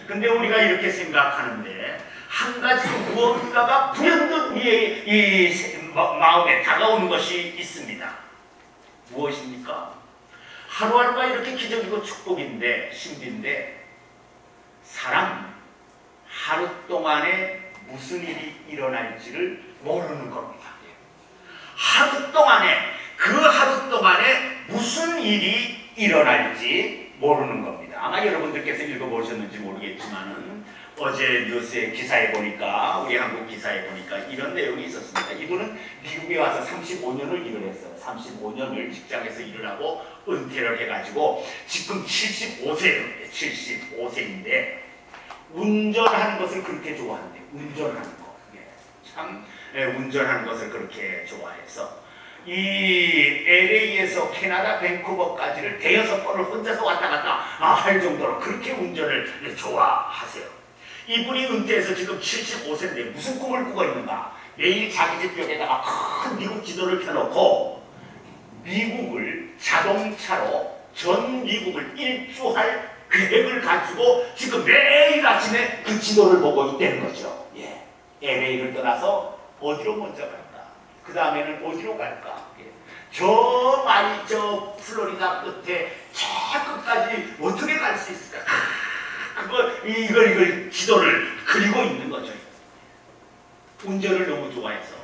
근데 우리가 이렇게 생각하는데 한 가지 무언가가 불현듯 우리의 이 마음에 다가오는 것이 있습니다. 무엇입니까? 하루하루가 이렇게 기적이고 축복인데, 신비인데, 사람 하루 동안에 무슨 일이 일어날지를 모르는 겁니다. 하루 동안에, 그 하루 동안에 무슨 일이 일어날지 모르는 겁니다. 아마 여러분들께서 읽어보셨는지 모르겠지만은 어제 뉴스에 기사에 보니까, 우리 한국 기사에 보니까 이런 내용이 있었습니다. 이분은 미국에 와서 35년을 일을 했어요. 35년을 직장에서 일을 하고 은퇴를 해가지고 지금 75세예요. 75세인데 운전하는 것을 그렇게 좋아하는데, 운전하는 거. 참 운전하는 것을 그렇게 좋아해서 이 LA에서 캐나다 밴쿠버까지를 대여섯 번을 혼자서 왔다 갔다 할 정도로 그렇게 운전을 좋아하세요. 이분이 은퇴해서 지금 75세인데 무슨 꿈을 꾸고 있는가? 매일 자기 집 벽에다가 큰 미국 지도를 펴놓고 미국을 자동차로 전 미국을 일주할 계획을 가지고 지금 매일 아침에 그 지도를 보고 있다는 거죠. 예. LA를 떠나서 어디로 먼저 갈까? 그 다음에는 어디로 갈까? 예. 저 플로리다 끝에 저 끝까지 어떻게 갈 수 있을까? 이걸 지도를 그리고 있는 거죠. 운전을 너무 좋아해서.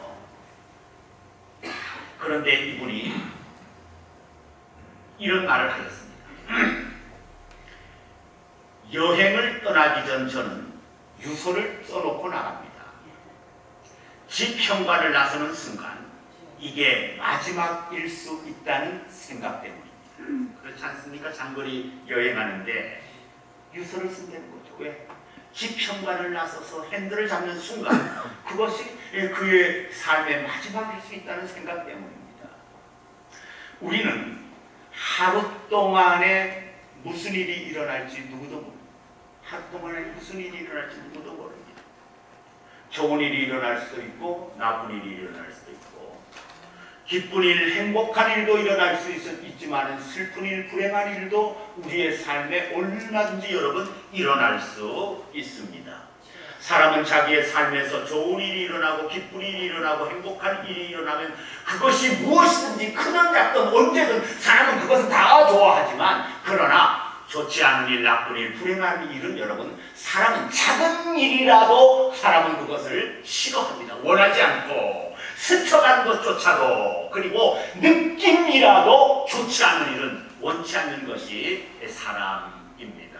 그런데 이분이 이런 말을 하셨습니다. 여행을 떠나기 전 저는 유서를 써놓고 나갑니다. 집 현관을 나서는 순간 이게 마지막일 수 있다는 생각 때문입니다. 그렇지 않습니까? 장거리 여행하는데 유서를 쓴다는 거죠. 왜? 집 현관을 나서서 핸들을 잡는 순간 그것이 그의 삶의 마지막일 수 있다는 생각 때문입니다. 우리는 하루 동안에 무슨 일이 일어날지 누구도 모릅니다. 하루 동안에 무슨 일이 일어날지 누구도 모릅니다. 좋은 일이 일어날 수도 있고 나쁜 일이 일어날 수도 있고 기쁜 일, 행복한 일도 일어날 수 있지만 슬픈 일, 불행한 일도 우리의 삶에 얼마든지 여러분 일어날 수 있습니다. 사람은 자기의 삶에서 좋은 일이 일어나고 기쁜 일이 일어나고 행복한 일이 일어나면 그것이 무엇이든지 크든 작든 언제든 사람은 그것을 다 좋아하지만 그러나 좋지 않은 일, 나쁜 일, 불행한 일은 여러분 사람은 작은 일이라도 사람은 그것을 싫어합니다. 원하지 않고 스쳐가는 것조차도 그리고 느낌이라도 좋지 않은 일은 원치 않는 것이 사람입니다.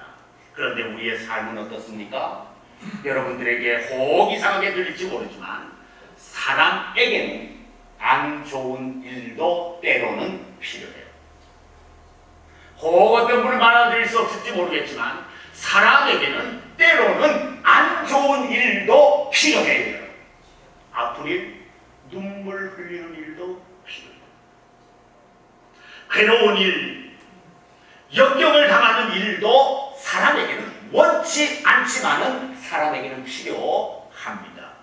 그런데 우리의 삶은 어떻습니까? 여러분들에게 혹 이상하게 들릴지 모르지만 사람에게는 안 좋은 일도 때로는 필요해요. 혹 어떤 분을 말아드릴 수 없을지 모르겠지만 사람에게는 때로는 안 좋은 일도 필요해요. 아픈 일, 눈물 흘리는 일도 필요해요. 괴로운 일, 역경을 당하는 일도 사람에게는 원치 않지만은 사람에게는 필요합니다.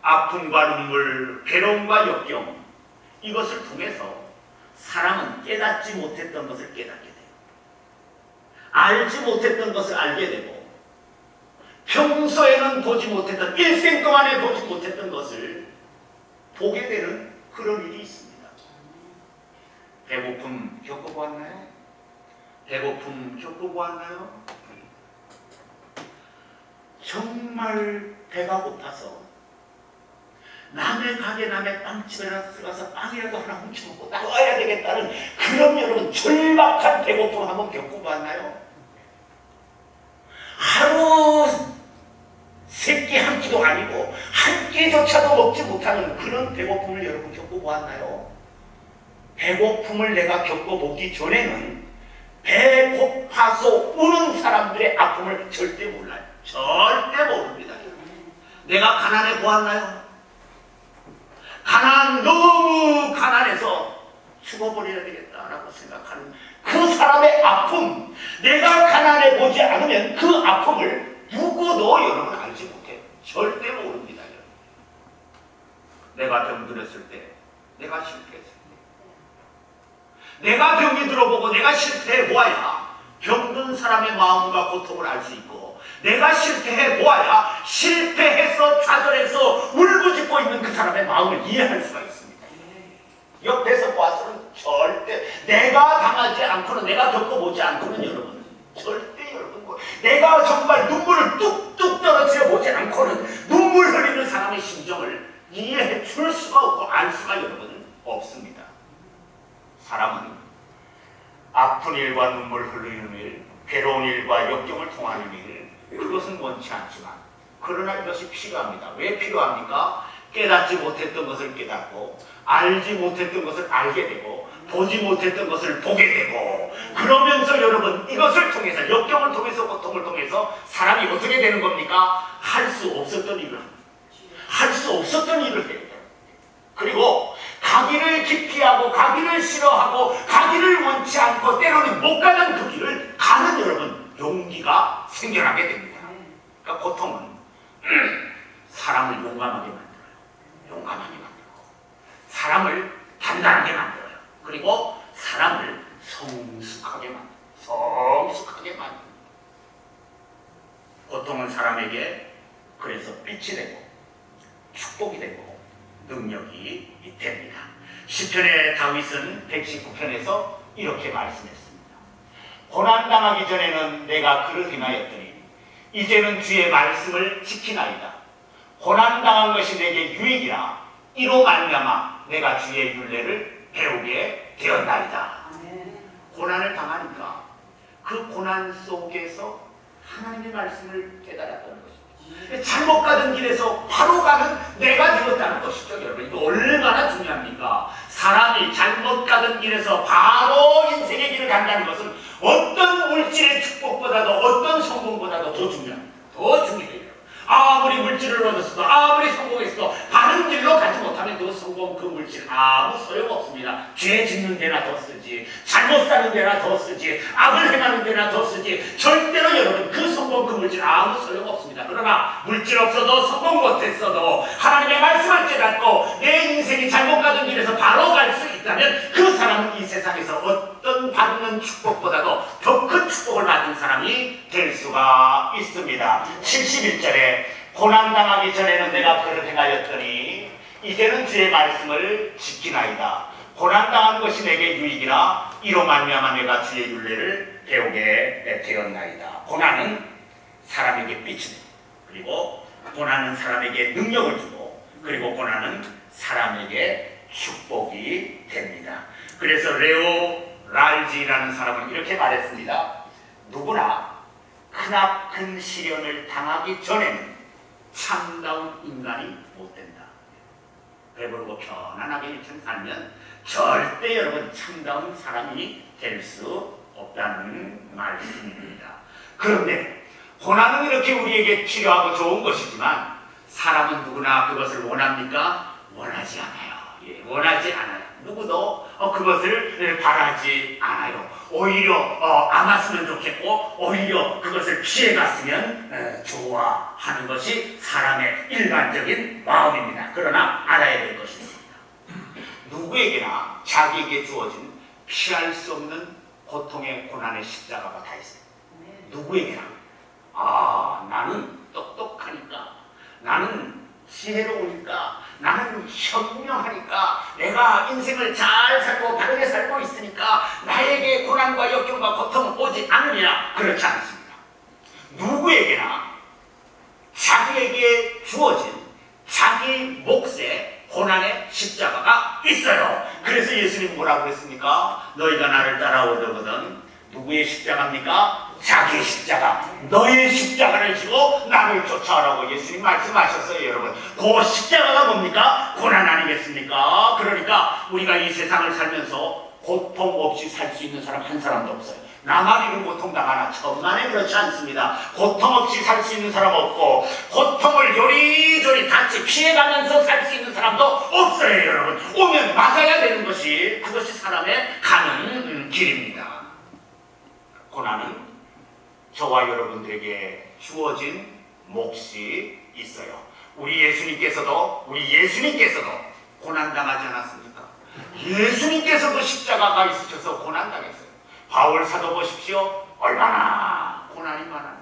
아픔과 눈물, 괴로움과 역경 이것을 통해서 사람은 깨닫지 못했던 것을 깨닫게 돼요. 알지 못했던 것을 알게 되고 평소에는 보지 못했던 일생 동안에 보지 못했던 것을 보게 되는 그런 일이 있습니다. 배고픔 겪어보았나요? 배고픔 겪어보았나요? 정말 배가 고파서 남의 가게 남의 빵집에 들어가서 빵이라도 하나 훔쳐먹고 나와야 되겠다는 그런 여러분 절박한 배고픔 한번 겪어봤나요? 하루 세 끼 한 끼도 아니고 한 끼조차도 먹지 못하는 그런 배고픔을 여러분 겪어보았나요? 배고픔을 내가 겪어보기 전에는 배고파서 우는 사람들의 아픔을 절대 몰라요. 절대 모릅니다. 내가 가난해 보았나요? 너무 가난해서 죽어버려야 되겠다라고 생각하는 그 사람의 아픔, 내가 가난해 보지 않으면 그 아픔을 누구도 여러분 알지 못해요. 절대 모릅니다. 여러분. 내가 병들었을 때, 내가 실패했을 때, 내가 병이 들어보고 내가 실패해 보아야 병든 사람의 마음과 고통을 알 수 있고 내가 실패해 보아야 실패해서 좌절해서 울부짖고 있는 그 사람의 마음을 이해할 수가 있습니다. 옆에서 보아서는 절대 내가 당하지 않고는, 내가 겪어보지 않고는 여러분, 절대 여러분, 내가 정말 눈물을 뚝뚝 떨어뜨려 보지 않고는 눈물 흘리는 사람의 심정을 이해해 줄 수가 없고 알 수가 여러분 없습니다. 사람은 아픈 일과 눈물 흘리는 일, 괴로운 일과 역경을 통하는 일, 그것은 원치 않지만 그러나 이것이 필요합니다. 왜 필요합니까? 깨닫지 못했던 것을 깨닫고 알지 못했던 것을 알게 되고 보지 못했던 것을 보게 되고, 그러면서 여러분 이것을 통해서, 역경을 통해서, 고통을 통해서 사람이 어떻게 되는 겁니까? 할 수 없었던 일을 합니다. 할 수 없었던 일을 해야 돼요. 그리고 가기를 기피하고 가기를 싫어하고 가기를 원치 않고 때로는 못 가는 그 길을 가는 여러분 용기가 생겨나게 됩니다. 그러니까 고통은 사람을 용감하게 만들어요. 용감하게 만들고 사람을 단단하게 만들어요. 그리고 사람을 성숙하게 만들어요. 성숙하게 만들어요. 고통은 사람에게 그래서 빛이 되고 축복이 되고 능력이 됩니다. 시편의 다윗은 119편에서 이렇게 말씀했습니다. 고난당하기 전에는 내가 그를 행하였더니 이제는 주의 말씀을 지키나이다. 고난당한 것이 내게 유익이라 이로 말미암아 내가 주의 율례를 배우게 되었나이다. 고난을 당하니까 그 고난 속에서 하나님의 말씀을 깨달았던 것입니다. 잘못 가던 길에서 바로 가는 내가 되었다는 것이죠. 여러분, 이거 얼마나 중요합니까? 사람이 잘못 가던 길에서 바로 인생의 길을 간다는 것은 어떤 물질의 축복보다도 어떤 성공보다도 더 중요합니다. 더 중요해요. 아무리 물질을 얻었어도 아무리 성공했어도 바른 길로 가지 못하면 그 성공, 그 물질 아무 소용없습니다. 죄 짓는 데나 더 쓰지, 잘못 사는 데나 더 쓰지, 악을 행하는 데나 더 쓰지, 절대로 여러분 그 성공, 그 물질 아무 소용없습니다. 그러나 물질 없어도 성공 못했어도 하나님의 말씀을 깨닫고 내 인생이 잘못 가던 길에서 바로 갈 수 있다면 그 사람은 이 세상에서 어떤 받는 축복보다도 더 큰 축복을 받은 사람이 될 수가 있습니다. 71절에 고난당하기 전에는 내가 그를 행하였더니 이제는 주의 말씀을 지키나이다. 고난당한 것이 내게 유익이라 이로 말미암아 내가 주의 율례를 배우게 되었나이다. 고난은 사람에게 빛이 되고, 그리고 고난은 사람에게 능력을 주고, 그리고 고난은 사람에게 축복이 됩니다. 그래서 레오 랄지라는 사람은 이렇게 말했습니다. 누구나 크나큰 시련을 당하기 전에는 참다운 인간이 못된다. 배부르고 편안하게 일처럼 살면 절대 여러분 참다운 사람이 될 수 없다는 말씀입니다. 그런데 고난은 이렇게 우리에게 필요하고 좋은 것이지만 사람은 누구나 그것을 원합니까? 원하지 않아요. 예, 원하지 않아요. 누구도 그것을 바라지 않아요. 오히려 안 왔으면 좋겠고 오히려 그것을 피해갔으면 좋아하는 것이 사람의 일반적인 마음입니다. 그러나 알아야 될 것이 있습니다. 누구에게나 자기에게 주어진 피할 수 없는 고통의 고난의 십자가가 다 있어요. 누구에게나. 나는 똑똑하니까, 나는 지혜로우니까, 나는 현명하니까, 내가 인생을 잘 살고 바르게 살고 있으니까 나에게 고난과 역경과 고통은 오지 않으리라. 그렇지 않습니다. 누구에게나 자기에게 주어진 자기 몫의 고난의 십자가가 있어요. 그래서 예수님 뭐라고 그랬습니까? 너희가 나를 따라오려거든 누구의 십자가입니까? 자기의 십자가, 너의 십자가를 지고 나를 쫓아오라고 예수님 말씀하셨어요. 여러분, 그 십자가가 뭡니까? 고난 아니겠습니까? 그러니까 우리가 이 세상을 살면서 고통 없이 살 수 있는 사람 한 사람도 없어요. 나만 이런 고통 당하나? 천만에 그렇지 않습니다. 고통 없이 살 수 있는 사람 없고 고통을 요리조리 같이 피해가면서 살 수 있는 사람도 없어요. 여러분, 오면 맞아야 되는 것이, 그것이 사람의 가는 길입니다. 고난은 저와 여러분들에게 주어진 몫이 있어요. 우리 예수님께서도 고난당하지 않았습니까? 예수님께서도 십자가가 있으셔서 고난당했어요. 바울 사도 보십시오. 얼마나 고난이 많아요.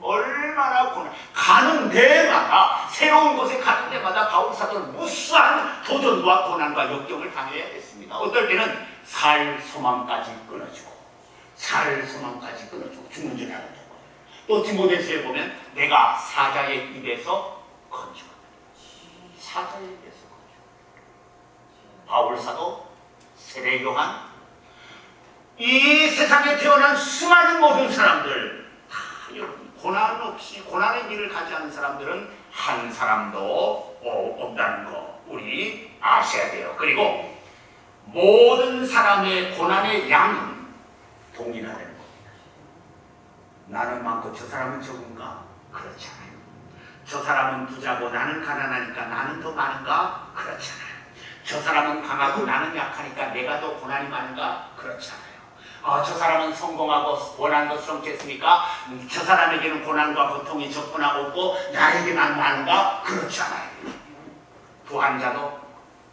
얼마나 고난, 가는 데마다, 새로운 곳에 가는 데마다 바울 사도는 무수한 도전과 고난과 역경을 당해야 했습니다. 어떨 때는 살 소망까지 끊어지고, 죽는 줄 알았던 거예요. 또 디모데서에 보면 내가 사자의 입에서 건져왔다. 사자의 입에서 건져. 바울 사도, 세례 요한, 이 세상에 태어난 수많은 모든 사람들, 여러분, 고난 없이, 고난의 길을 가지 않은 사람들은 한 사람도 없다는 거 우리 아셔야 돼요. 그리고 모든 사람의 고난의 양은 동일하다는 겁니다. 나는 많고 저 사람은 적은가? 그렇지 않아요. 저 사람은 부자고 나는 가난하니까 나는 더 많은가? 그렇지 않아요. 저 사람은 강하고 나는 약하니까 내가 더 고난이 많은가? 그렇지 않아요. 저 사람은 성공하고 고난도 성취했으니까 저 사람에게는 고난과 고통이 적거나 없고 나에게만 많은가? 그렇지 않아요. 부한 자도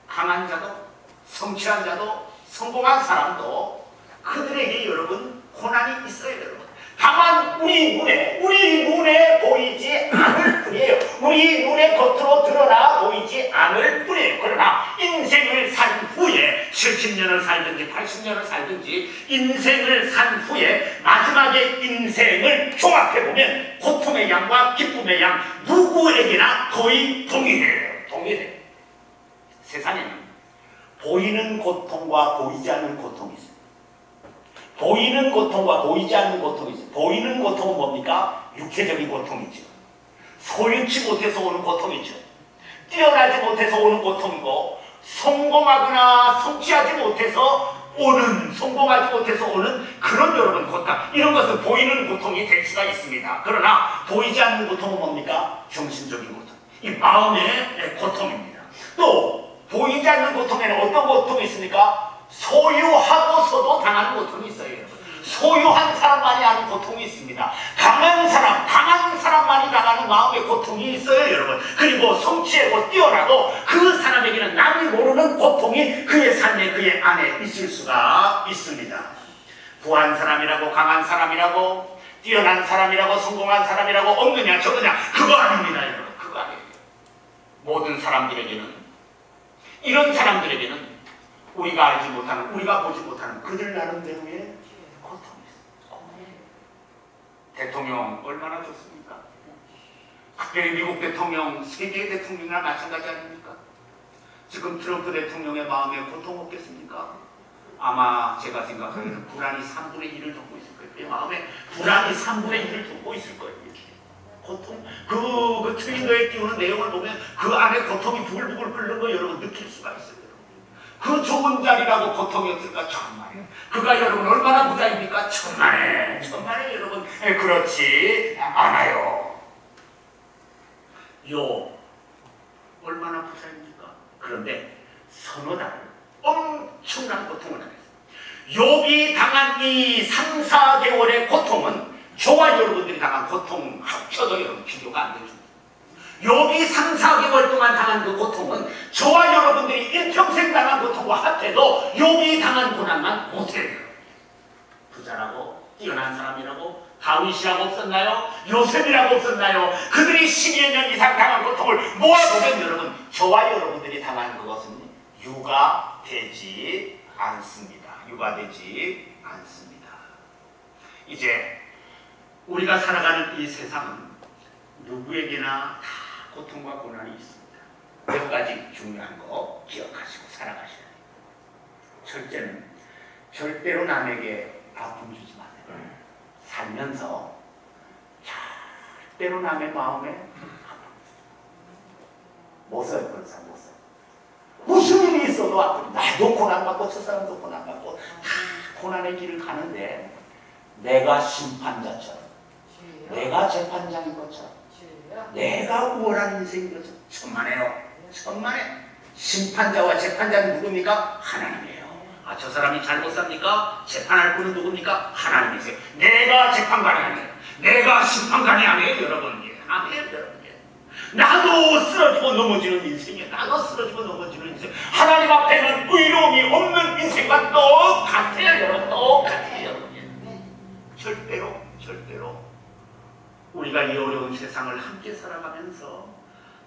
강한 자도 성취한 자도 성공한 사람도 그들에게 여러분 고난이 있어요. 여러분. 다만 우리 눈에 보이지 않을 뿐이에요. 우리 눈에 겉으로 드러나 보이지 않을 뿐이에요. 그러나 인생을 산 후에 70년을 살든지 80년을 살든지 인생을 산 후에 마지막에 인생을 종합해보면 고통의 양과 기쁨의 양 누구에게나 거의 동일해요. 동일해요. 세상에는 보이는 고통과 보이지 않는 고통이 있어요. 보이는 고통과 보이지 않는 고통이 있어요. 보이는 고통은 뭡니까? 육체적인 고통이죠. 소유치 못해서 오는 고통이죠. 뛰어나지 못해서 오는 고통이고, 성공하지 못해서 오는 그런 여러분 고통, 이런 것은 보이는 고통이 될 수가 있습니다. 그러나 보이지 않는 고통은 뭡니까? 정신적인 고통, 이 마음의 고통입니다. 또 보이지 않는 고통에는 어떤 고통이 있습니까? 소유하고서도 당하는 고통이 있어요. 소유한 사람만이 아는 고통이 있습니다. 강한 사람만이 당하는 마음의 고통이 있어요, 여러분. 그리고 성취하고 뛰어나도 그 사람에게는 남이 모르는 고통이 그의 삶에, 그의 안에 있을 수가 있습니다. 부한 사람이라고, 강한 사람이라고, 뛰어난 사람이라고, 성공한 사람이라고, 없느냐 적느냐, 그거 아닙니다, 여러분. 그거 아니에요. 모든 사람들에게는, 이런 사람들에게는 우리가 알지 못하는, 우리가 보지 못하는 그들 나름대로의 고통이 있어요. 대통령 얼마나 좋습니까? 특별히 미국 대통령, 세계 대통령이나 마찬가지 아닙니까? 지금 트럼프 대통령의 마음에 고통 없겠습니까? 아마 제가 생각하기에는 불안이 3분의 1을 돕고 있을 거예요. 그 마음에 불안이 3분의 1을 돕고 있을 거예요. 고통, 그 트윈더에 띄우는 내용을 보면 그 안에 고통이 부글부글 끓는 거 여러분 느낄 수가 있어요. 그 좁은 자리라고 고통이 없을까? 천만에. 그가 여러분 얼마나 부자입니까? 천만에. 천만에 여러분. 그렇지 않아요. 욥 얼마나 부자입니까? 그런데 서너 달 엄청난 고통을 당했어요. 욥이 당한 이 3, 4개월의 고통은 저와 여러분들이 당한 고통 합쳐도 여러분 비교가 안 되죠. 욥이 3, 4개월 동안 당한 그 고통은 저와 여러분들이 일평생 당한 고통과 합해도 욥이 당한 고난만 못해요. 부자라고, 뛰어난 사람이라고, 다윗이라고 없었나요? 요셉이라고 없었나요? 그들이 10여 년 이상 당한 고통을 모아보면 여러분, 저와 여러분들이 당한 그것은 유가되지 않습니다. 유가되지 않습니다. 이제 우리가 살아가는 이 세상은 누구에게나 다 고통과 고난이 있습니다. 몇 가지 중요한 거 기억하시고 살아가셔야 돼요. 첫째는 절대로 남에게 아픔 주지 마세요. 살면서 절대로 남의 마음에 아픔 못 써요. 그런 사람 못 써요. 무슨 일이 있어도 아픔. 나도 고난받고 저 사람도 고난받고 다 고난의 길을 가는데 내가 심판자처럼, 내가 재판장인 것처럼, 내가 우월한 인생인 것처럼 천만에요. 천만에. 심판자와 재판자는 누굽니까? 하나님이에요. 저 사람이 잘못 삽니까? 재판할 분은 누굽니까? 하나님이세요. 내가 재판관이 아니에요. 내가 심판관이 아니에요, 여러분. 아니에요, 여러분. 나도 쓰러지고 넘어지는 인생이에요. 나도 쓰러지고 넘어지는 인생. 하나님 앞에는 의로움이 없는 인생과 똑같아요, 여러분. 똑같아요, 여러분. 절대로 우리가 이 어려운 세상을 함께 살아가면서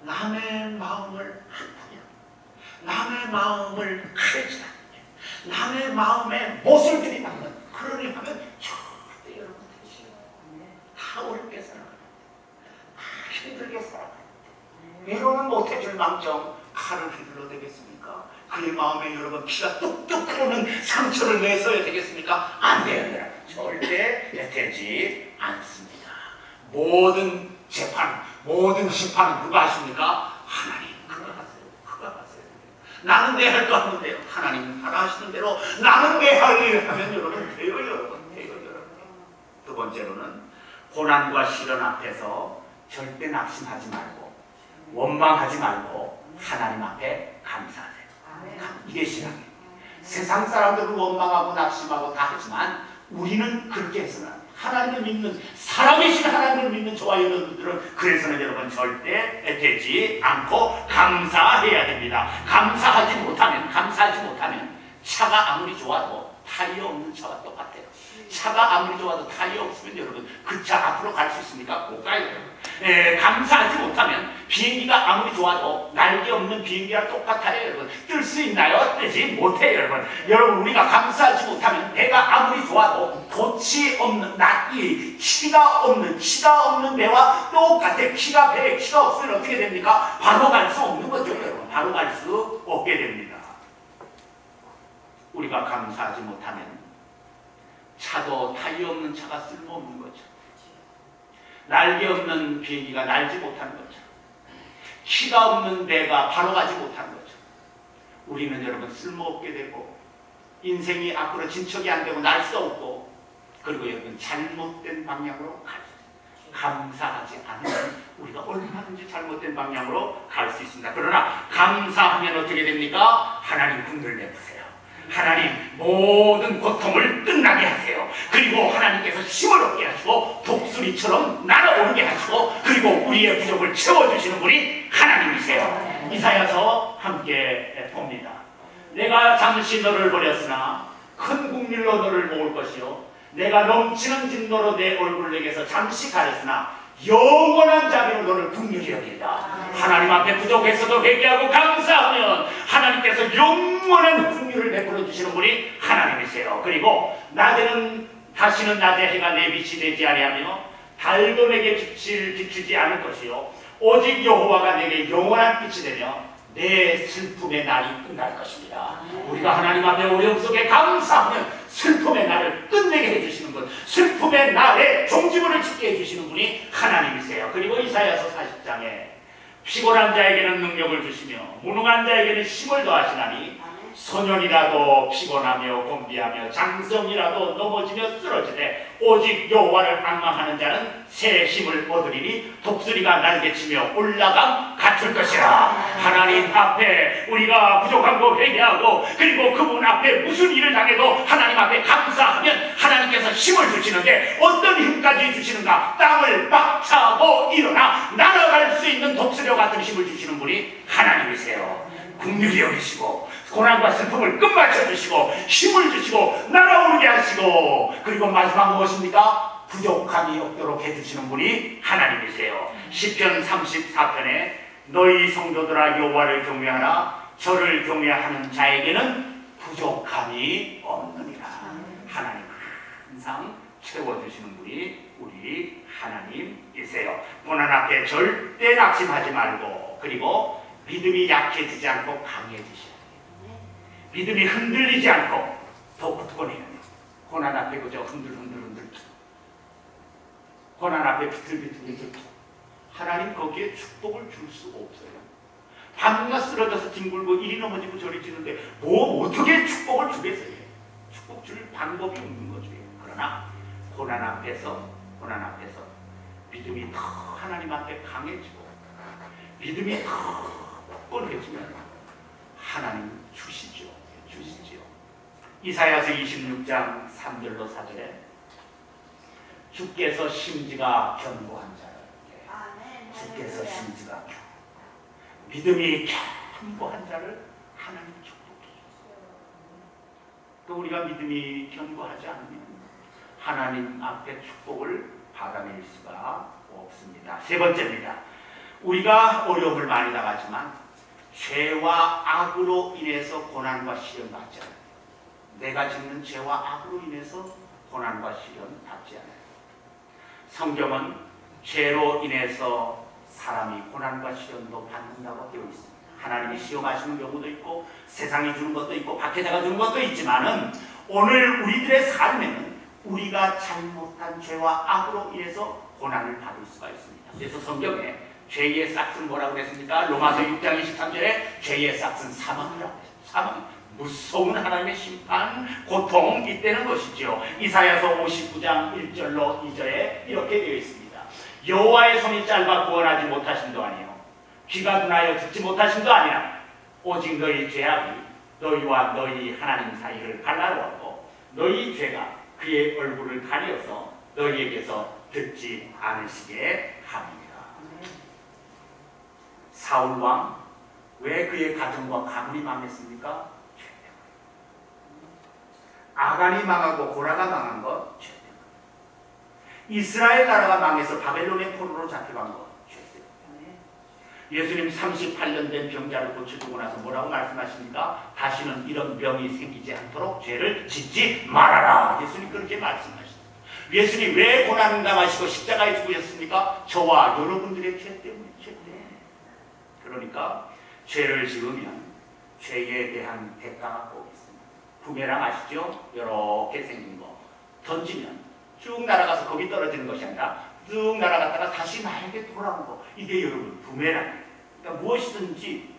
남의 마음을 한탄하며 남의 마음을 가르치라 남의 마음에 못을 들이받는 그러니 하면 절대 여러분 되시오. 다 어렵게 살아가는데 다 힘들게 살아가는데 위로는 못해줄 망정 칼을 휘둘러 되겠습니까? 그의 마음에 여러분 피가 뚝뚝 흐르는 상처를 내서야 되겠습니까? 안 돼요 여러분. 절대 되지 않습니다. 모든 재판, 모든 심판은 누가 하십니까? 하나님 그가 하세요. 그가 하세요. 나는 내 할 거 하는데요. 하나님 하라 하시는 대로 나는 내 할 일을 하면 여러분 돼요 여러분. 돼요 여러분. 두 번째로는 고난과 시련 앞에서 절대 낙심하지 말고 원망하지 말고 하나님 앞에 감사하세요. 이게 신앙이에요. 세상 사람들은 원망하고 낙심하고 다 하지만 우리는 그렇게 해서는 하나님을 믿는 살아계신 하나님을 믿는 저와 여러분들은 그래서는 여러분 절대 되지 않고 감사해야 됩니다. 감사하지 못하면 차가 아무리 좋아도 타이어 없는 차와 똑같아요. 차가 아무리 좋아도 타이어 없으면 여러분 그 차 앞으로 갈 수 있습니까? 못 가요. 감사하지 못하면 비행기가 아무리 좋아도 날개 없는 비행기랑 똑같아요. 여러분 뜰 수 있나요? 뜨지 못해요. 여러분 여러분 우리가 감사하지 못하면 배가 아무리 좋아도 돛이 없는 낫이 키가 없는 배와 똑같아. 배에 키가 없으면 어떻게 됩니까? 바로 갈 수 없는 거죠. 여러분 바로 갈 수 없게 됩니다. 우리가 감사하지 못하면 차도 타이어 없는 차가 쓸모없는 거죠. 날개 없는 비행기가 날지 못하는 거죠. 키가 없는 배가 바로 가지 못하는 거죠. 우리는 여러분 쓸모없게 되고 인생이 앞으로 진척이 안 되고 날 수 없고 그리고 여러분 잘못된 방향으로 갈 수 있습니다. 감사하지 않으면 우리가 얼마든지 잘못된 방향으로 갈 수 있습니다. 그러나 감사하면 어떻게 됩니까? 하나님 군들 내보세요. 하나님 모든 고통을 끝나게 하세요. 그리고 하나님께서 힘을 얻게 하시고 독수리처럼 날아오르게 하시고 그리고 우리의 부족을 채워주시는 분이 하나님이세요. 이사야서 함께 봅니다. 내가 잠시 너를 버렸으나 큰 국률로 너를 모을 것이요 내가 넘치는 진노로 내 얼굴 내게서 잠시 가렸으나 영원한 자비로 너를 긍휼히 여긴다. 하나님 앞에 부족해서도 회개하고 감사하면 하나님께서 영원한 긍휼을 베풀어 주시는 분이 하나님이세요. 그리고 낮에는 다시는 낮에 해가 내 빛이 되지 아니하며 달도 내게 빛을 비추지 않을 것이요 오직 여호와가 내게 영원한 빛이 되며 내 슬픔의 날이 끝날 것입니다. 우리가 하나님 앞에 어려움 속에 감사하면 슬픔의 날을 끝내게 해주시는 분, 슬픔의 날에 종지부를 짓게 해주시는 분이 하나님이세요. 그리고 이사야서 40장에 피곤한 자에게는 능력을 주시며 무능한 자에게는 힘을 더하시나니 소년이라도 피곤하며 곤비하며 장성이라도 넘어지며 쓰러지되 오직 여호와를 앙망하는 자는 새 힘을 얻으리니 독수리가 날개치며 올라감 갖출 것이라. 하나님 앞에 우리가 부족한 거 회개하고 그리고 그분 앞에 무슨 일을 당해도 하나님 앞에 감사하면 하나님께서 힘을 주시는데 어떤 힘까지 주시는가? 땅을 박차고 일어나 날아갈 수 있는 독수리와 같은 힘을 주시는 분이 하나님이세요. 긍휼히 여기시고 고난과 슬픔을 끝마쳐 주시고 힘을 주시고 날아오르게 하시고 그리고 마지막 무엇입니까? 부족함이 없도록 해주시는 분이 하나님이세요. 시편 34편에 너희 성도들아 여호와를 경외하라 저를 경외하는 자에게는 부족함이 없느니라. 하나님 항상 채워주시는 분이 우리 하나님이세요. 고난 앞에 절대 낙심하지 말고 그리고 믿음이 약해지지 않고 강해지셔야 돼요. 믿음이 흔들리지 않고 더 굳건해야 돼요. 고난 앞에 그저 흔들흔들 고난 앞에 비틀비틀 하나님 거기에 축복을 줄 수 없어요. 밤낮 쓰러져서 뒹굴고 이리 넘어지고 저리 지는데 뭐 어떻게 축복을 주겠어요? 축복 줄 방법이 없는 거죠. 그러나 고난 앞에서 믿음이 더 하나님 앞에 강해지고 믿음이 더 굳건해지면 하나님 주시지요. 이사야서 26장 3절로 4절에 주께서 심지가 견고한 자를 주께서 심지가 믿음이 견고한 자를 하나님 축복해 주세요. 또 우리가 믿음이 견고하지 않으면 하나님 앞에 축복을 받아낼 수가 없습니다. 하였습니다. 세 번째입니다. 우리가 어려움을 많이 당하지만 죄와 악으로 인해서 고난과 시련 받지 않아요. 내가 짓는 죄와 악으로 인해서 고난과 시련 받지 않아요. 성경은 죄로 인해서 사람이 고난과 시련도 받는다고 되어 있습니다. 하나님이 시험하시는 경우도 있고 세상이 주는 것도 있고 박해자가 주는 것도 있지만은 오늘 우리들의 삶에는 우리가 잘못한 죄와 악으로 인해서 고난을 받을 수가 있습니다. 그래서 성경에 죄의 싹은 뭐라고 그랬습니까? 로마서 6장 23절에 죄의 싹은 사망이라고 했습니다. 사망. 무서운 하나님의 심판, 고통 이때는 것이죠. 이사야서 59장 1절로 2절에 이렇게 되어 있습니다. 여호와의 손이 짧아 구원하지 못하심도 아니요 귀가 둔하여 듣지 못하심도 아니라 오직 너희 죄악이 너희와 너희 하나님 사이를 갈라로 하고 너희 죄가 그의 얼굴을 가리어서 너희에게서 듣지 않으시게 합니다. 사울왕 왜 그의 가정과 가문이 망했습니까? 죄 때문에. 아간이 망하고 고라가 망한 것 죄 때문에. 이스라엘 나라가 망해서 바벨론의 포로로 잡혀간 것 죄 때문에. 예수님 38년 된 병자를 고쳐주고 나서 뭐라고 말씀하십니까? 다시는 이런 병이 생기지 않도록 죄를 짓지 말아라. 예수님 그렇게 말씀하셨습니다. 예수님 왜 고난을 당하시고 십자가에 죽으셨습니까? 저와 여러분들의 죄 때문에. 그러니까 죄를 지으면 죄에 대한 대가가 꼭 있습니다. 부메랑 아시죠? 이렇게 생긴 거 던지면 쭉 날아가서 거기 떨어지는 것이 아니라 쭉 날아갔다가 다시 나에게 돌아오는 거. 이게 여러분 부메랑이에요. 그러니까 무엇이든지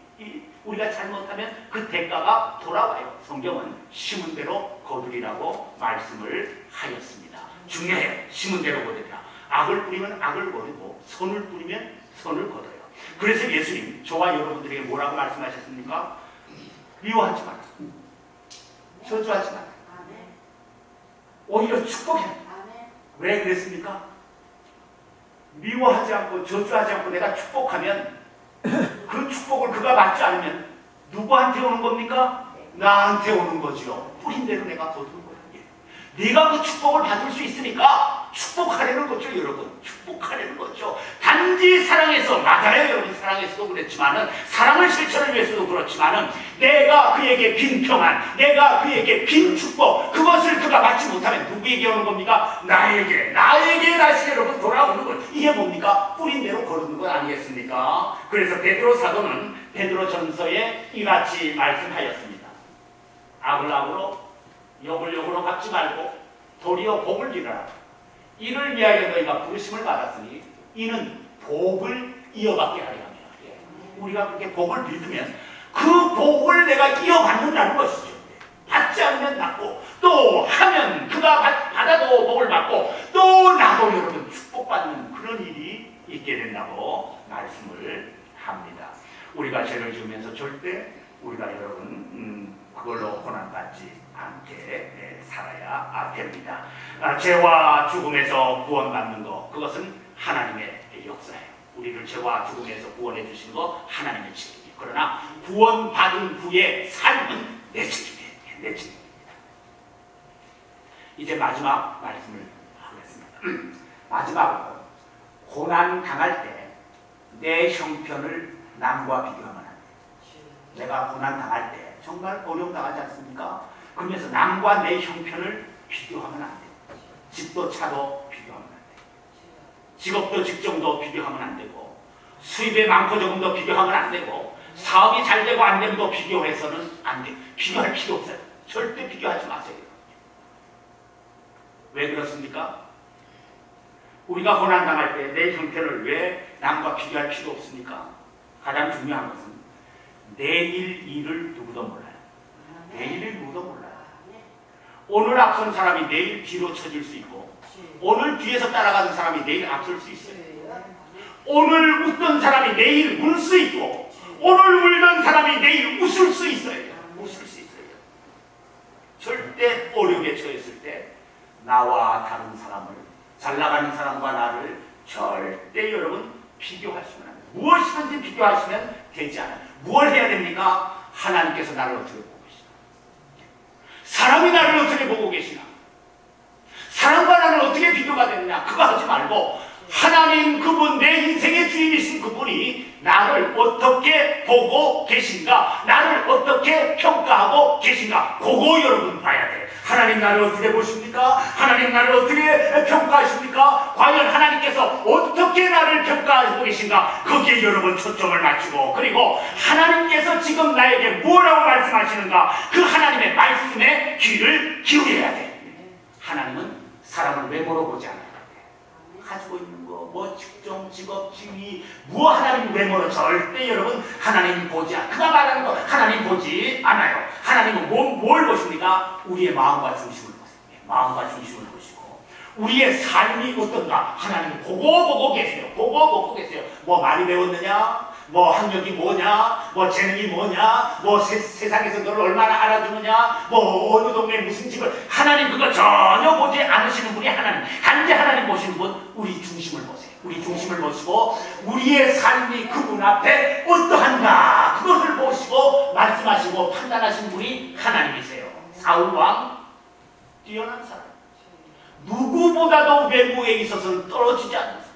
우리가 잘못하면 그 대가가 돌아와요. 성경은 심은 대로 거두리라고 말씀을 하였습니다. 중요해요. 심은 대로 거두리라. 악을 뿌리면 악을 거두고 선을 뿌리면 선을 거둬요. 그래서 예수님 저와 여러분들에게 뭐라고 말씀하셨습니까? 미워하지 마라. 저주하지 마라. 오히려 축복해. 왜 그랬습니까? 미워하지 않고 저주하지 않고 내가 축복하면 그 축복을 그가 받지 않으면 누구한테 오는 겁니까? 나한테 오는 거죠. 뿌린 대로 내가 거두는 거예요. 네가 그 축복을 받을 수 있으니까 축복하려는 거죠, 여러분. 축복하려는 거죠. 단지 사랑해서, 맞아요, 여러분. 사랑해서도 그랬지만은, 사랑을 실천을 위해서도 그렇지만은, 내가 그에게 빈 평안, 내가 그에게 빈 축복, 그것을 그가 받지 못하면 누구에게 오는 겁니까? 나에게 다시 여러분 돌아오는 것. 이게 뭡니까? 뿌린 대로 거두는 것 아니겠습니까? 그래서 베드로 사도는 베드로 전서에 이같이 말씀하였습니다. 악을 악으로, 욕을 욕으로 갚지 말고 도리어 복을 빌어라. 이를 위하여 너희가 부르심을 받았으니 이는 복을 이어받게 하려 합니다. 우리가 그렇게 복을 빌면 그 복을 내가 이어받는다는 것이죠. 받지 않으면 받고 또 하면 그가 받아도 복을 받고 또 나도 여러분 축복받는 그런 일이 있게 된다고 말씀을 합니다. 우리가 죄를 지으면서 절대 우리가 여러분 그걸로 고난받지 않게 살아야 됩니다. 죄와 죽음에서 구원받는 것, 그것은 하나님의 역사예요. 우리를 죄와 죽음에서 구원해 주시는 것 하나님의 책임이에요. 그러나 구원받은 후의 삶은 내 책임이에요. 내 책임입니다. 이제 마지막 말씀을 하겠습니다. 마지막으로 고난 당할 때 내 형편을 남과 비교하면 안 돼요. 내가 고난 당할 때 정말 어려움 당하지 않습니까? 그러면서 남과 내 형편을 비교하면 안 돼요. 집도 차도 비교하면 안 돼요. 직업도 직종도 비교하면 안 되고 수입이 많고 적음도 비교하면 안 되고 사업이 잘 되고 안 되면 비교해서는 안 돼요. 비교할 필요 없어요. 절대 비교하지 마세요. 왜 그렇습니까? 우리가 고난당할 때 내 형편을 왜 남과 비교할 필요 없습니까? 가장 중요한 것은 내일 일을 누구도 몰라요. 내일을 누구도 몰라요. 오늘 앞선 사람이 내일 뒤로 쳐질 수 있고 오늘 뒤에서 따라가는 사람이 내일 앞설 수 있어요. 오늘 웃던 사람이 내일 울 수 있고 오늘 울던 사람이 내일 웃을 수 있어요. 웃을 수 있어요. 절대 어려움에 처했을 때 나와 다른 사람을 잘 나가는 사람과 나를 절대 여러분 비교하시면 안 돼요. 무엇이든지 비교하시면 되지 않아요. 뭘 해야 됩니까? 하나님께서 나를 어떻게 보고 계시나? 사람이 나를 어떻게 보고 계시나? 사람과 나를 어떻게 비교가 되느냐? 그거 하지 말고 하나님 그분 내 그분이 나를 어떻게 보고 계신가, 나를 어떻게 평가하고 계신가, 그거 여러분 봐야 돼. 하나님 나를 어떻게 보십니까? 하나님 나를 어떻게 평가하십니까? 과연 하나님께서 어떻게 나를 평가하고 계신가? 거기에 여러분 초점을 맞추고, 그리고 하나님께서 지금 나에게 뭐라고 말씀하시는가, 그 하나님의 말씀에 귀를 기울여야 돼. 하나님은 사람을 외모로 보지 않아요. 가지고 있는 거, 뭐 직종, 직업, 지위, 뭐 하나님 외모로 절대 여러분 하나님 보지 않아요. 그가 말하는 거 하나님 보지 않아요. 하나님은 뭘 보십니까? 우리의 마음과 중심을 보세요. 마음과 중심을 보시고 우리의 삶이 어떤가 하나님 보고 계세요. 보고 계세요. 뭐 많이 배웠느냐, 뭐 학력이 뭐냐, 뭐 재능이 뭐냐, 뭐 세상에서 너를 얼마나 알아주느냐, 뭐 어느 동네에 무슨 집을, 하나님 그거 전혀 보지 않으시는 분이 하나님. 단지 하나님 보시는 분, 우리 중심을 보세요. 우리 중심을 보시고 우리의 삶이 그분 앞에 어떠한가 그것을 보시고 말씀하시고 판단하시는 분이 하나님이세요. 사울 왕 뛰어난 사람, 누구보다도 외모에 있어서는 떨어지지 않았어요.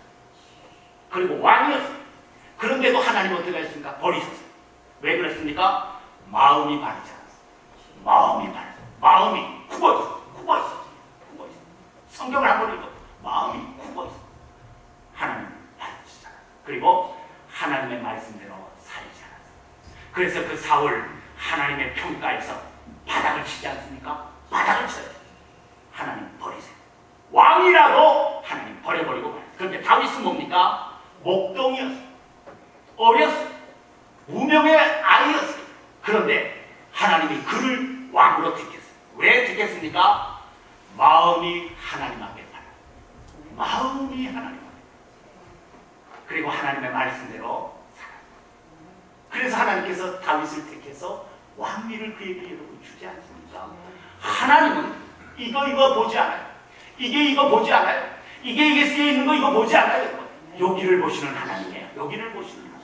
그리고 왕이었어요. 그런데도 하나님 어떻게 했습니까? 버리셨어요. 왜 그랬습니까? 마음이 바르지 않았어요. 마음이 굽어있어요. 성경을 한번 읽어. 마음이 굽어있어요. 하나님 바르지 않았어요. 그리고 하나님의 말씀대로 살지 않았어요. 그래서 그 사울 하나님의 평가에서 바닥을 치지 않습니까? 바닥을 쳐요. 하나님 버리세요. 왕이라도 하나님 버려버리고 말아요. 그런데 다윗은 뭡니까? 목동이었어요. 어렸어요. 무명의 아이였어요. 그런데 하나님이 그를 왕으로 택했어요. 왜 택했습니까? 마음이 하나님 앞에 바라요. 마음이 하나님 앞에. 그리고 하나님의 말씀대로 살아요. 그래서 하나님께서 다윗을 택해서 왕위를 그에게 여러분 주지 않습니까? 하나님은 이거 보지 않아요. 이거 보지 않아요. 이게 쓰여 있는 거 이거 보지 않아요. 여기를 보시는 하나님이에요. 여기를 보시는 하나님.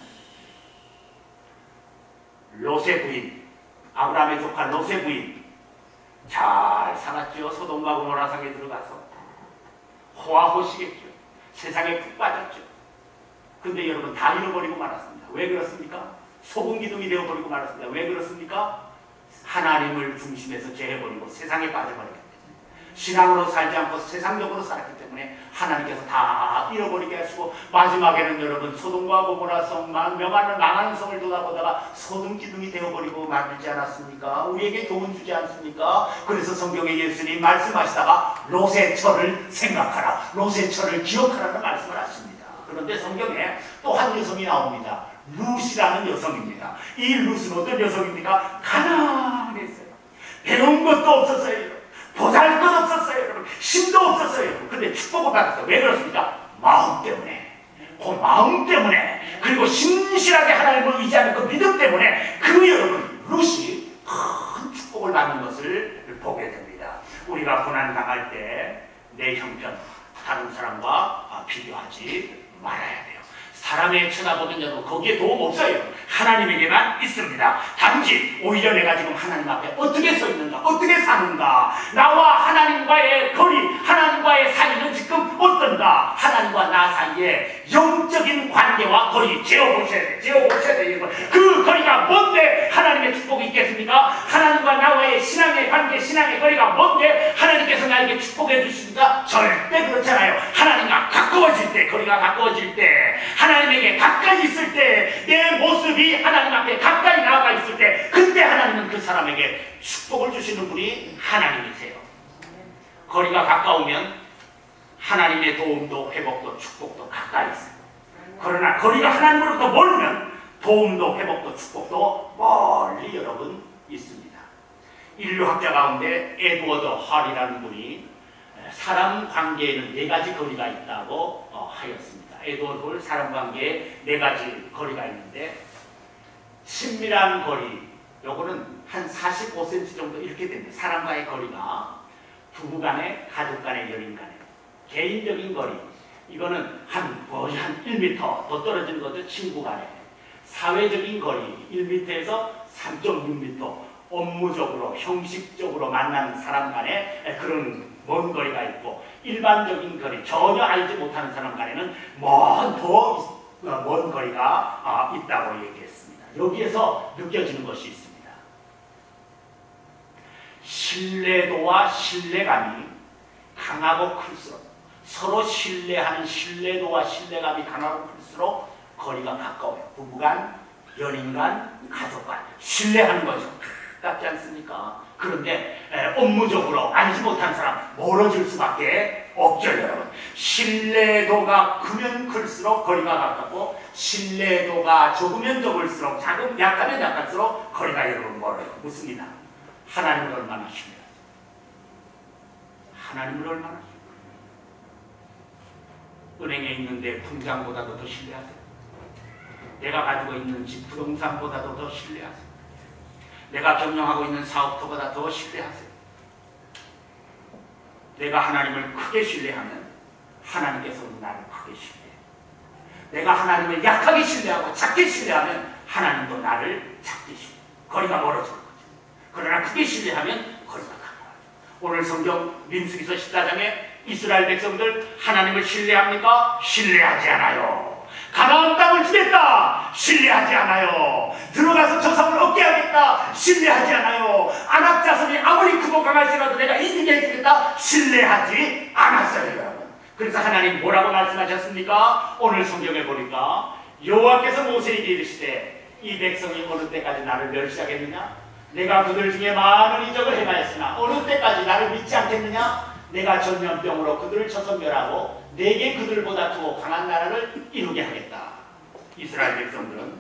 롯의 부인, 아브라함의 조카 롯의 부인 잘 살았죠. 소돔과 고모라 성에 들어가서 호화호시겠죠. 세상에 푹 빠졌죠. 근데 여러분 다 잃어버리고 말았습니다. 왜 그렇습니까? 소금 기둥이 되어버리고 말았습니다. 왜 그렇습니까? 하나님을 중심에서 제해버리고 세상에 빠져버렸기 때문에, 신앙으로 살지 않고 세상적으로 살았기 때문에 하나님께서 다 잃어버리게 하시고, 마지막에는 여러분 소돔과 고모라 성만 망하는 성을 돌아보다가 소금 기둥이 되어버리고 말지 않았습니까? 우리에게 교훈 주지 않습니까? 그래서 성경에 예수님 말씀하시다가 롯의 철을 생각하라, 롯의 철을 기억하라는 말씀을 하십니다. 그런데 성경에 또 한 여성이 나옵니다. 룻이라는 여성입니다. 이 룻은 어떤 여성입니까? 가난했어요. 배운 것도 없었어요. 보잘 것 없었어요. 여러분. 힘도 없었어요. 근데 축복을 받았어요. 왜 그렇습니까? 마음 때문에. 그 마음 때문에, 그리고 신실하게 하나님을 의지하는 그 믿음 때문에 그 여러분 룻이 큰 축복을 받는 것을 보게 됩니다. 우리가 고난 당할 때 내 형편 다른 사람과 비교하지 말아야 돼요. 사람의 쳐다보는 여러분 거기에 도움 없어요. 하나님에게만 있습니다. 단지 오히려 내가 지금 하나님 앞에 어떻게 서 있는가, 어떻게 사는가, 나와 하나님과의 거리, 하나님과의 사이는 지금 어떤가, 하나님과 나 사이에 영적인 관계와 거리 재어보셔야 돼. 재어보셔야 돼요. 그 거리가 뭔데 하나님의 축복이 있겠습니까? 하나님과 나와의 신앙의 관계, 신앙의 거리가 뭔데 하나님께서 나에게 축복해 주십니까? 절대 그렇잖아요. 하나님과 가까워질 때, 거리가 가까워질 때, 하나님에게 가까이 있을 때, 내 모습이 하나님 앞에 가까이 나아가 있을 때, 그때 하나님은 그 사람에게 축복을 주시는 분이 하나님이세요. 거리가 가까우면 하나님의 도움도 회복도 축복도 가까이 있어요. 그러나 거리가 하나님으로부터 멀면 도움도 회복도 축복도 멀리 여러분 있습니다. 인류학자 가운데 에드워드 헐이라는 분이 사람 관계에는 4가지 거리가 있다고 하였습니다. 에드워드 헐 사람 관계에 4가지 거리가 있는데, 친밀한 거리, 요거는 한 45cm 정도 이렇게 됩니다. 사람과의 거리가 부부 간에, 가족 간에, 연인 간에. 개인적인 거리, 이거는 거의 한 1m 더 떨어지는 것도 친구 간에. 사회적인 거리 1m에서 3.6m, 업무적으로 형식적으로 만나는 사람 간에 그런 먼 거리가 있고, 일반적인 거리, 전혀 알지 못하는 사람 간에는 더 먼 거리가 있다고 얘기했습니다. 여기에서 느껴지는 것이 있습니다. 신뢰도와 신뢰감이 강하고 클수록, 서로 신뢰하는 신뢰도와 신뢰감이 강하고 클수록 거리가 가까워요. 부부간, 연인간, 가족간 신뢰하는 거죠. 가깝지 않습니까? 그런데 업무적으로 알지 못한 사람 멀어질 수밖에 없죠, 여러분. 신뢰도가 크면 클수록 거리가 가깝고, 신뢰도가 적으면 적을수록, 약하면 약할수록 거리가 여러분 멀어요. 묻습니다. 하나님을 얼마나 신뢰하세요? 하나님을 얼마나 신뢰하세요? 은행에 있는데 통장보다도 더 신뢰하세요? 내가 가지고 있는 집 부동산보다도 더 신뢰하세요? 내가 경영하고 있는 사업토보다 더 신뢰하세요? 내가 하나님을 크게 신뢰하면 하나님께서는 나를 크게 신뢰해요. 내가 하나님을 약하게 신뢰하고 작게 신뢰하면 하나님도 나를 작게 신뢰해요. 거리가 멀어지는 거죠. 그러나 크게 신뢰하면 거리가 가까워요. 오늘 성경 민수기서 14장에 이스라엘 백성들 하나님을 신뢰합니까? 신뢰하지 않아요. 가나안 땅을 주겠다. 신뢰하지 않아요. 들어가서 저상을 얻게 하겠다. 신뢰하지 않아요. 아낙 자손이 아무리 크고 강할지라도 내가 이기게 해주겠다. 신뢰하지 않았어요, 여러분. 그래서 하나님 뭐라고 말씀하셨습니까? 오늘 성경에 보니까 여호와께서 모세에게 이르시되 이 백성이 어느 때까지 나를 멸시하겠느냐? 내가 그들 중에 많은 이적을 행하였으나 어느 때까지 나를 믿지 않겠느냐? 내가 전염병으로 그들을 쳐서 멸하고 내게 그들보다 더 강한 나라를 이루게 하겠다. 이스라엘 백성들은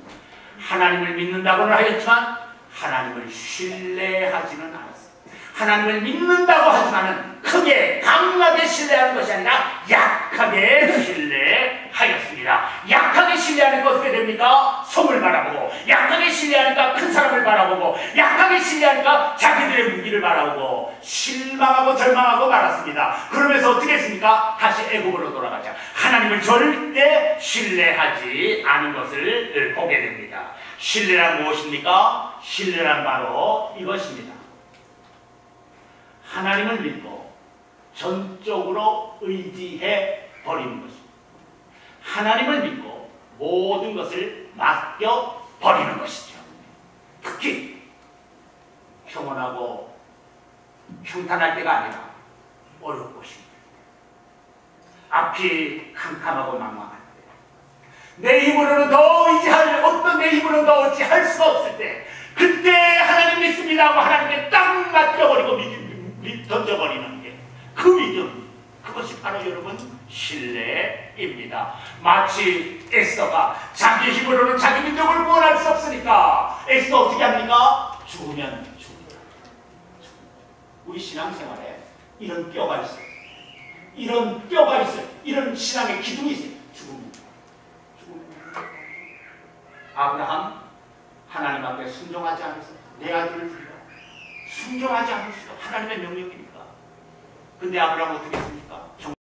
하나님을 믿는다고는 하였지만 하나님을 신뢰하지는 않았어요. 하나님을 믿는다고 하지만은 크게 강하게 신뢰하는 것이 아니라 약하게 신뢰하였습니다. 약하게 신뢰하는 것은 어떻게 됩니까? 성을 바라보고, 약하게 신뢰하니까 큰 사람을 바라보고, 약하게 신뢰하니까 자기들의 무기를 바라보고 실망하고 절망하고 말았습니다. 그러면서 어떻게 했습니까? 다시 애굽으로 돌아가자. 하나님을 절대 신뢰하지 않은 것을 보게 됩니다. 신뢰란 무엇입니까? 신뢰란 바로 이것입니다. 하나님을 믿고 전적으로 의지해 버리는 것입니다. 하나님을 믿고 모든 것을 맡겨 버리는 것이죠. 특히 평온하고 평탄할 때가 아니라 어려운 것입니다. 앞이 캄캄하고 망망할 때, 내 힘으로는 더 의지할, 어떤 내 힘으로는 더 의지할 수가 없을 때, 그때 하나님 믿습니다 하고 하나님께 딱 맡겨버리고 던져버리는 게 그 믿음, 그것이 바로 여러분 신뢰입니다. 마치 에스더가 자기 힘으로는 자기 민족을 구원할 수 없으니까 에스더 어떻게 합니까? 죽으면 죽는다. 우리 신앙생활에 이런 뼈가 있어요. 이런 뼈가 있어요. 이런 신앙의 기둥이 있어요. 죽으면. 아브라함 하나님 앞에 순종하지 않았어요. 내 아들을 주라. 순종하지 않을 수가 하나님의 명령이니까. 근데 아브라함은 어떻게 했습니까?